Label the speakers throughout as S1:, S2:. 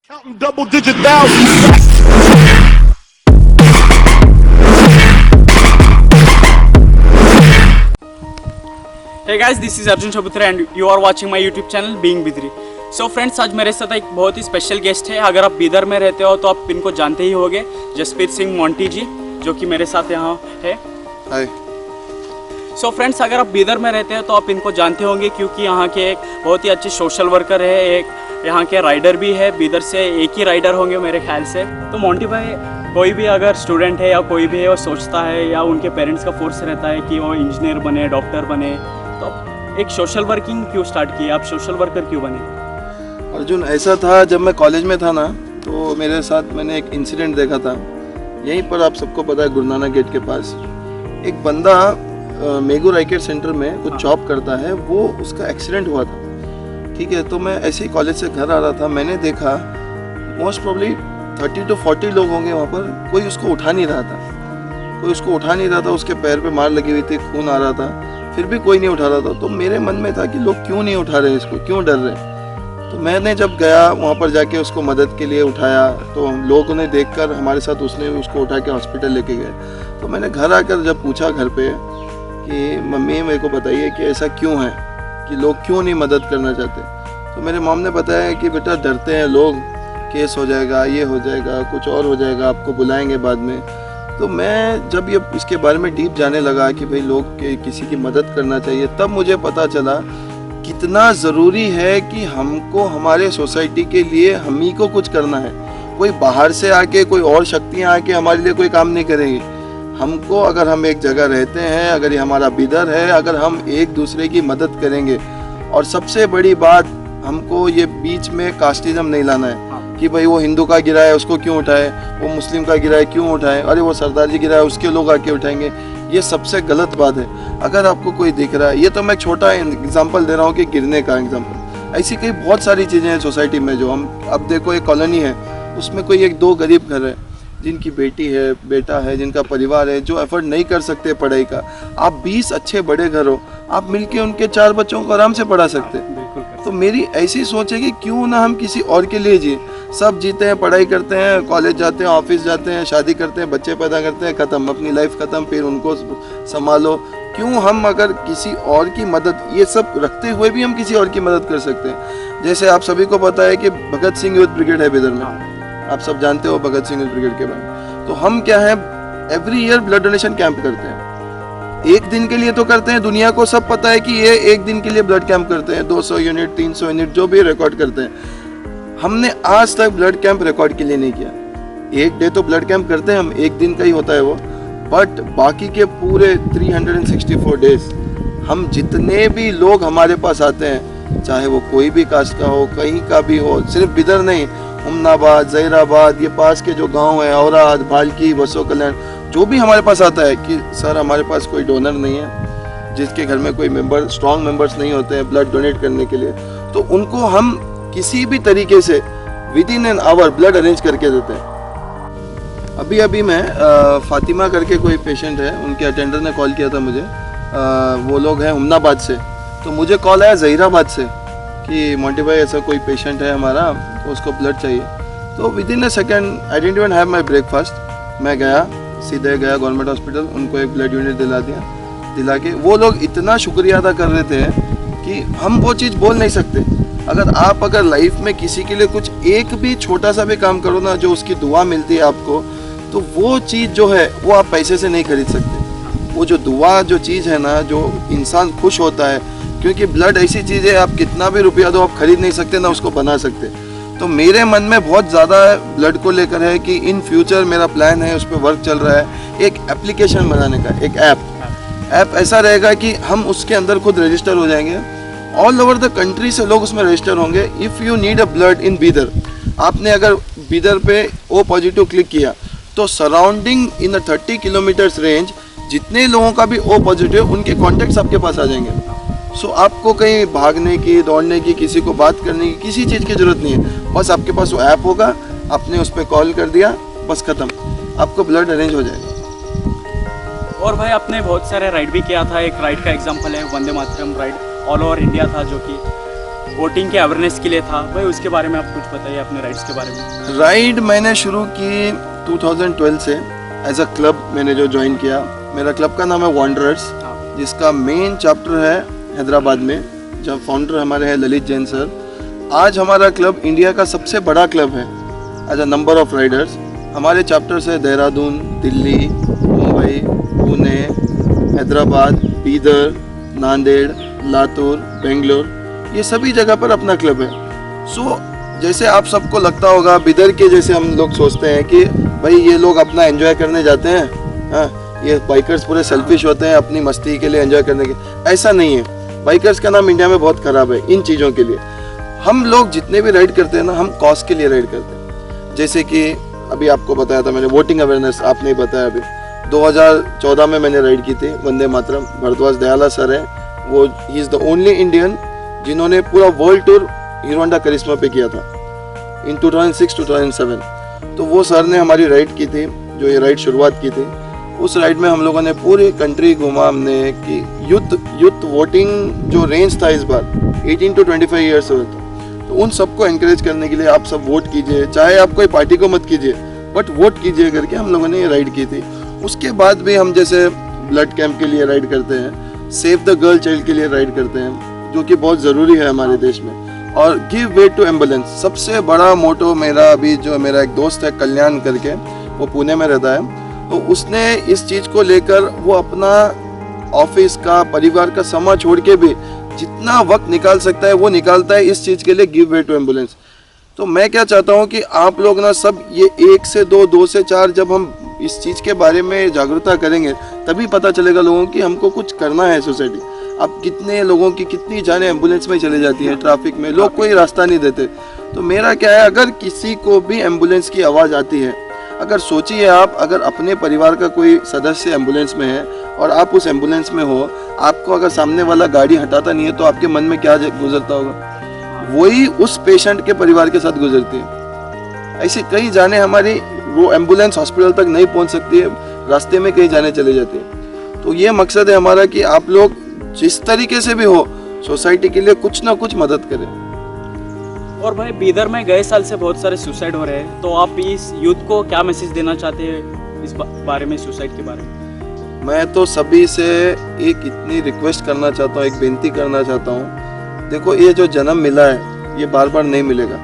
S1: Counting double digit thousands.
S2: Hey guys, this is Arjun Chabutra and you are watching my YouTube channel Being Bidri. So friends, आज मेरे साथ एक बहुत ही special guest है. अगर आप बीदर में रहते हो तो आप इनको जानते ही होंगे, जसप्रीत सिंह मोंटी जी, जो कि मेरे साथ यहाँ है.
S3: हाय.
S2: सो फ्रेंड्स, अगर आप बीदर में रहते हैं तो आप इनको जानते होंगे क्योंकि यहाँ के एक बहुत ही अच्छे सोशल वर्कर है, एक यहाँ के राइडर भी है. बीदर से एक ही राइडर होंगे मेरे ख्याल से. तो मोंटी भाई, कोई भी अगर स्टूडेंट है या कोई भी है वो सोचता है या उनके पेरेंट्स का फोर्स रहता है कि वो इंजीनियर बने, डॉक्टर बने, तो एक सोशल वर्किंग क्यों स्टार्ट की? आप सोशल वर्कर क्यों बने?
S3: अर्जुन, ऐसा था जब मैं कॉलेज में था ना, तो मेरे साथ मैंने एक इंसिडेंट देखा था. यहीं पर आप सबको पता है, गुरु नानक गेट के पास एक बंदा मेगू राइकेट सेंटर में कुछ जॉब करता है. वो उसका एक्सीडेंट हुआ था. ठीक है, तो मैं ऐसे ही कॉलेज से घर आ रहा था. मैंने देखा मोस्ट प्रॉब्ली 30 to 40 लोग होंगे वहाँ पर. कोई उसको उठा नहीं रहा था. उसके पैर पे मार लगी हुई थी, खून आ रहा था, फिर भी कोई नहीं उठा रहा था. तो मेरे मन में था कि लोग क्यों नहीं उठा रहे इसको, क्यों डर रहे. तो मैंने जब गया वहाँ पर जाके उसको मदद के लिए उठाया, तो हम लोगों ने देखकर हमारे साथ उसने उसको उठा के हॉस्पिटल लेके गए. तो मैंने घर आकर जब पूछा घर पे कि मम्मी मेरे को बताइए कि ऐसा क्यों है कि लोग क्यों नहीं मदद करना चाहते. तो मेरे मॉम ने बताया कि बेटा डरते हैं लोग, केस हो जाएगा, ये हो जाएगा, कुछ और हो जाएगा, आपको बुलाएंगे बाद में. तो मैं जब ये इसके बारे में डीप जाने लगा कि भाई लोग के किसी की मदद करना चाहिए, तब मुझे पता चला कितना ज़रूरी है कि हमको हमारे सोसाइटी के लिए हम ही को कुछ करना है. कोई बाहर से आके, कोई और शक्तियाँ आके हमारे लिए कोई काम नहीं करेंगी. हमको, अगर हम एक जगह रहते हैं, अगर ये हमारा बिदर है, अगर हम एक दूसरे की मदद करेंगे, और सबसे बड़ी बात, हमको ये बीच में कास्टिज्म नहीं लाना है कि भाई वो हिंदू का गिरा है उसको क्यों उठाए, वो मुस्लिम का गिरा है क्यों उठाए, अरे वो सरदार जी गिरा है उसके लोग आके उठाएंगे. ये सबसे गलत बात है. अगर आपको कोई दिख रहा है, ये तो मैं एक छोटा एग्जांपल दे रहा हूँ कि गिरने का एग्जांपल. ऐसी कई बहुत सारी चीज़ें हैं सोसाइटी में जो हम, अब देखो एक कॉलोनी है, उसमें कोई एक दो गरीब घर है जिनकी बेटी है, बेटा है, जिनका परिवार है, जो एफर्ट नहीं कर सकते पढ़ाई का. आप 20 अच्छे बड़े घर हो, आप मिलके उनके 4 बच्चों को आराम से पढ़ा सकते हैं. तो मेरी ऐसी सोच है कि क्यों ना हम किसी और के लिए जिए. सब जीते हैं, पढ़ाई करते हैं, कॉलेज जाते हैं, ऑफिस जाते हैं, शादी करते हैं, बच्चे पैदा करते हैं, ख़त्म, अपनी लाइफ ख़त्म, फिर उनको संभालो. क्यों हम अगर किसी और की मदद, ये सब रखते हुए भी हम किसी और की मदद कर सकते हैं. जैसे आप सभी को पता है कि भगत सिंह यूथ ब्रिगेड है बिदर में, आप सब जानते हो भगत सिंह यूथ ब्रिगेड के बारे में. तो हम क्या है, every year blood donation camp करते हैं. एक दिन के लिए तो करते हैं, दुनिया को सब पता है कि ये एक दिन के लिए ब्लड कैंप करते हैं. 200 यूनिट, 300 यूनिट, जो भी रिकॉर्ड करते हैं. हमने आज तक ब्लड कैंप रिकॉर्ड के लिए नहीं किया. एक डे तो ब्लड कैंप करते हैं हम, एक दिन का ही होता है वो, बट बाकी के पूरे 364 डेज हम जितने भी लोग हमारे पास आते हैं, चाहे वो कोई भी कास्ट का हो, कहीं का भी हो, सिर्फ बिदर नहीं, उमनाबाद, जहीराबाद, ये पास के जो गांव है, औराद, भालकी, बसो कल्याण, जो भी हमारे पास आता है कि सर हमारे पास कोई डोनर नहीं है, जिसके घर में कोई मेंबर, स्ट्रॉन्ग मेंबर्स नहीं होते हैं ब्लड डोनेट करने के लिए, तो उनको हम किसी भी तरीके से with in an hour blood arrange करके देते हैं. अभी मैं फातिमा करके कोई पेशेंट है, उनके अटेंडर ने कॉल किया था मुझे. वो लोग हैं उमनाबाद से, तो मुझे कॉल आया जहीराबाद से कि मोंटी भाई ऐसा कोई पेशेंट है हमारा, तो उसको ब्लड चाहिए. तो with in a second, I didn't even have my breakfast, मैं गया, सीधे गया गवर्नमेंट हॉस्पिटल, उनको एक ब्लड यूनिट दिला के वो लोग इतना शुक्रिया अदा कर रहे थे कि हम वो चीज़ बोल नहीं सकते. अगर लाइफ में किसी के लिए कुछ एक भी छोटा सा भी काम करो ना, जो उसकी दुआ मिलती है आपको, तो वो चीज़ जो है वो आप पैसे से नहीं खरीद सकते. वो जो दुआ जो चीज़ है ना, जो इंसान खुश होता है, क्योंकि ब्लड ऐसी चीज़ है, आप कितना भी रुपया दो आप खरीद नहीं सकते ना उसको बना सकते. तो मेरे मन में बहुत ज़्यादा ब्लड को लेकर है कि इन फ्यूचर मेरा प्लान है, उस पर वर्क चल रहा है, एक एप्लीकेशन बनाने का, एक ऐप ऐसा रहेगा कि हम उसके अंदर खुद रजिस्टर हो जाएंगे. ऑल ओवर द कंट्री से लोग उसमें रजिस्टर होंगे. If you need a blood in Bidar, आपने अगर बीदर पे O पॉजिटिव क्लिक किया, तो सराउंडिंग इन 30 किलोमीटर्स रेंज जितने लोगों का भी O पॉजिटिव, उनके कॉन्टेक्ट्स आपके पास आ जाएंगे. सो आपको कहीं भागने की, दौड़ने की, किसी को बात करने की, किसी चीज़ की ज़रूरत नहीं है. बस आपके पास वो ऐप होगा, आपने उस पर कॉल कर दिया, बस ख़त्म, आपको ब्लड अरेंज हो जाएगा.
S2: और भाई, आपने बहुत सारे राइड भी किया था. एक राइड का एग्जांपल है Vande Mataram ride, all over India था, जो कि वोटिंग के अवेयरनेस के लिए था भाई, उसके बारे में आप कुछ बताइए अपने राइट्स के बारे में।
S3: राइड मैंने शुरू की 2012 से एज अ क्लब मैंने जो ज्वाइन किया। मेरा क्लब का नाम है वॉन्डरर्स, जिसका मेन चैप्टर है हैदराबाद में, जब फाउंडर हमारे हैं ललित जैन सर। आज हमारा क्लब इंडिया का सबसे बड़ा क्लब है as a number of riders. हमारे चैप्टर्स है देहरादून, दिल्ली, मुंबई, पुणे, हैदराबाद, बीदर, नांदेड़, लातूर, बेंगलोर, ये सभी जगह पर अपना क्लब है। सो जैसे आप सबको लगता होगा बिदर के जैसे हम लोग सोचते हैं कि भाई ये लोग अपना एंजॉय करने जाते हैं, हाँ ये बाइकर्स पूरे सेल्फिश होते हैं अपनी मस्ती के लिए, एंजॉय करने के। ऐसा नहीं है। बाइकर्स का नाम इंडिया में बहुत ख़राब है इन चीज़ों के लिए। हम लोग जितने भी राइड करते हैं ना, हम कॉज के लिए राइड करते हैं। जैसे कि अभी आपको बताया था मैंने वोटिंग अवेयरनेस, आपने ही बताया अभी 2014 में मैंने राइड की थी वंदे मातरम। भरद्वाज दयाला सर है वो, he is the only Indian जिन्होंने पूरा वर्ल्ड टूर हीरो होंडा करिश्मा पे किया था इन 2006-2007। तो वो सर ने हमारी राइड की थी, जो ये राइड शुरुआत की थी। उस राइड में हम लोगों ने पूरी कंट्री घुमा हमने कि यूथ वोटिंग जो रेंज था इस बार 18 to 25 ईयर्स ओल्ड था। तो उन सबको एनकरेज करने के लिए आप सब वोट कीजिए, चाहे आप कोई पार्टी को मत कीजिए बट वोट कीजिए करके हम लोगों ने ये राइड की थी। उसके बाद भी हम जैसे ब्लड कैंप के लिए राइड करते हैं, सेव द गर्ल चाइल्ड के लिए राइड करते हैं, जो कि बहुत ज़रूरी है हमारे देश में, और गिव वे टू एम्बुलेंस। सबसे बड़ा मोटो मेरा अभी, जो मेरा एक दोस्त है कल्याण करके, वो पुणे में रहता है, तो उसने इस चीज़ को लेकर वो अपना ऑफिस का, परिवार का समय छोड़ के भी जितना वक्त निकाल सकता है वो निकालता है इस चीज़ के लिए, गिव वे टू एम्बुलेंस। तो मैं क्या चाहता हूँ कि आप लोग ना सब ये 1 से 2, 2 से 4 जब हम इस चीज़ के बारे में जागरूकता करेंगे तभी पता चलेगा लोगों की हमको कुछ करना है सोसाइटी। अब कितने लोगों की कितनी जाने एम्बुलेंस में चले जाती है, ट्रैफिक में लोग कोई रास्ता नहीं देते। तो मेरा क्या है, अगर किसी को भी एम्बुलेंस की आवाज़ आती है, अगर सोचिए आप, अगर अपने परिवार का कोई सदस्य एम्बुलेंस में है और आप उस एम्बुलेंस में हो, आपको अगर सामने वाला गाड़ी हटाता नहीं है तो आपके मन में क्या गुजरता होगा? वही उस पेशेंट के परिवार के साथ गुजरती है। ऐसे कई जाने हमारी वो एम्बुलेंस हॉस्पिटल तक नहीं पहुंच सकती है, रास्ते में कहीं जाने चले जाते हैं। तो ये मकसद है हमारा कि आप लोग जिस तरीके से भी हो सोसाइटी के लिए कुछ ना कुछ मदद करें।
S2: और भाई बीदर में गए साल से बहुत सारे सुसाइड हो रहे हैं, तो आप इस यूथ को क्या मैसेज देना चाहते हैं इस बारे में, सुसाइड के बारे में?
S3: मैं तो सभी से एक इतनी रिक्वेस्ट करना चाहता हूँ, एक बेनती करना चाहता हूँ। देखो ये जो जन्म मिला है ये बार बार नहीं मिलेगा।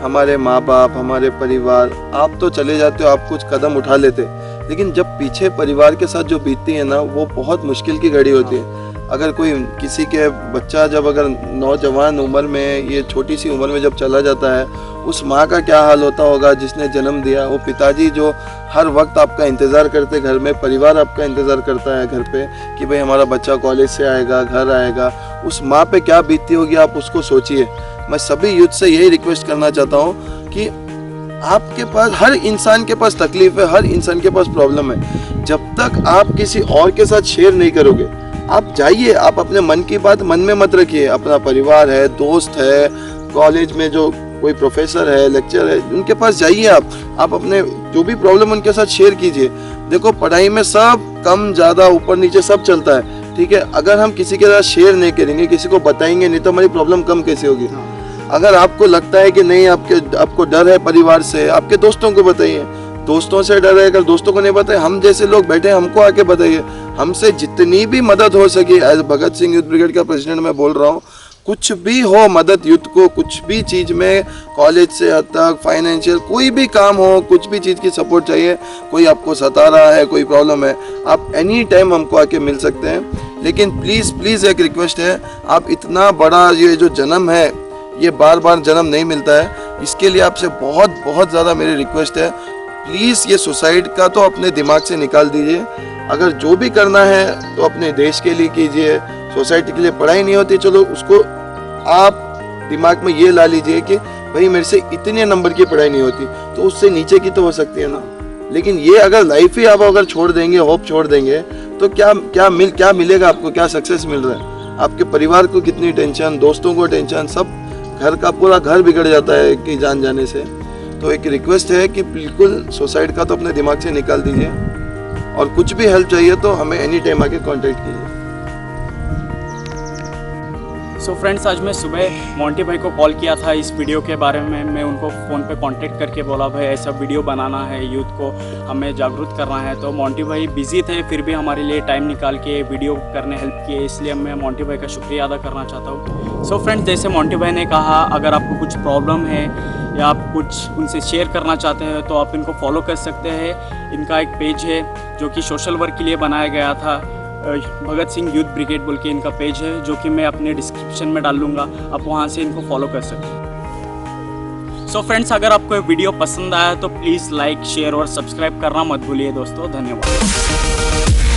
S3: हमारे माँ बाप, हमारे परिवार, आप तो चले जाते हो, आप कुछ कदम उठा लेते, लेकिन जब पीछे परिवार के साथ जो बीतती है ना, वो बहुत मुश्किल की घड़ी होती है। अगर कोई किसी के बच्चा जब अगर नौजवान उम्र में, ये छोटी सी उम्र में जब चला जाता है, उस माँ का क्या हाल होता होगा जिसने जन्म दिया। वो पिताजी जो हर वक्त आपका इंतज़ार करते घर में, परिवार आपका इंतज़ार करता है घर पे कि भाई हमारा बच्चा कॉलेज से आएगा, घर आएगा, उस माँ पे क्या बीतती होगी आप उसको सोचिए। मैं सभी यूथ से यही रिक्वेस्ट करना चाहता हूँ कि आपके पास, हर इंसान के पास तकलीफ है, हर इंसान के पास प्रॉब्लम है। जब तक आप किसी और के साथ शेयर नहीं करोगे, आप जाइए, आप अपने मन की बात मन में मत रखिए। अपना परिवार है, दोस्त है, कॉलेज में जो कोई प्रोफेसर है, लेक्चर है, उनके पास जाइए। आप अपने जो भी प्रॉब्लम उनके साथ शेयर कीजिए। देखो पढ़ाई में सब कम ज़्यादा, ऊपर नीचे सब चलता है, ठीक है। अगर हम किसी के साथ शेयर नहीं करेंगे, किसी को बताएंगे नहीं, तो हमारी प्रॉब्लम कम कैसे होगी? अगर आपको लगता है कि नहीं, आपको डर है परिवार से, आपके दोस्तों को बताइए। दोस्तों से डर है, अगर दोस्तों को नहीं बताए, हम जैसे लोग बैठे हमको आके बताइए। हमसे जितनी भी मदद हो सके, as Bhagat Singh youth brigade का प्रेसिडेंट मैं बोल रहा हूँ, कुछ भी हो मदद यूथ को, कुछ भी चीज़ में, कॉलेज से हद तक फाइनेंशियल कोई भी काम हो, कुछ भी चीज़ की सपोर्ट चाहिए, कोई आपको सता रहा है, कोई प्रॉब्लम है, आप एनी टाइम हमको आके मिल सकते हैं। लेकिन प्लीज़ प्लीज़ एक रिक्वेस्ट है, आप इतना बड़ा ये जो जन्म है, ये बार बार जन्म नहीं मिलता है, इसके लिए आपसे बहुत बहुत ज़्यादा मेरी रिक्वेस्ट है, प्लीज़ ये सुसाइड का तो अपने दिमाग से निकाल दीजिए। अगर जो भी करना है तो अपने देश के लिए कीजिए, सोसाइटी के लिए। पढ़ाई नहीं होती, चलो उसको आप दिमाग में ये ला लीजिए कि भाई मेरे से इतने नंबर की पढ़ाई नहीं होती, तो उससे नीचे की तो हो सकती है ना। लेकिन ये अगर लाइफ ही आप अगर छोड़ देंगे, होप छोड़ देंगे, तो क्या मिलेगा आपको? क्या सक्सेस मिल रहा है? आपके परिवार को कितनी टेंशन, दोस्तों को टेंशन, सब घर का पूरा घर बिगड़ जाता है कि जान जाने से। तो एक रिक्वेस्ट है कि बिल्कुल सुसाइड का तो अपने दिमाग से निकाल दीजिए, और कुछ भी हेल्प चाहिए तो हमें एनी टाइम आके कांटेक्ट कीजिए।
S2: सो फ्रेंड्स, आज मैं सुबह मोंटी भाई को कॉल किया था इस वीडियो के बारे में। मैं उनको फ़ोन पे कांटेक्ट करके बोला भाई ऐसा वीडियो बनाना है, यूथ को हमें जागरूक करना है। तो मोंटी भाई बिज़ी थे, फिर भी हमारे लिए टाइम निकाल के वीडियो करने हेल्प किए, इसलिए मैं मोंटी भाई का शुक्रिया अदा करना चाहता हूँ। सो फ्रेंड्स, जैसे मोंटी भाई ने कहा, अगर आपको कुछ प्रॉब्लम है या आप कुछ उनसे शेयर करना चाहते हैं तो आप इनको फॉलो कर सकते हैं। इनका एक पेज है जो कि सोशल वर्क के लिए बनाया गया था, भगत सिंह यूथ ब्रिगेड बोल के इनका पेज है, जो कि मैं अपने डिस्क्रिप्शन में डाल दूँगा, आप वहाँ से इनको फॉलो कर सकते हैं। सो फ्रेंड्स, अगर आपको ये वीडियो पसंद आया तो प्लीज़ लाइक, शेयर और सब्सक्राइब करना मत भूलिए दोस्तों। धन्यवाद।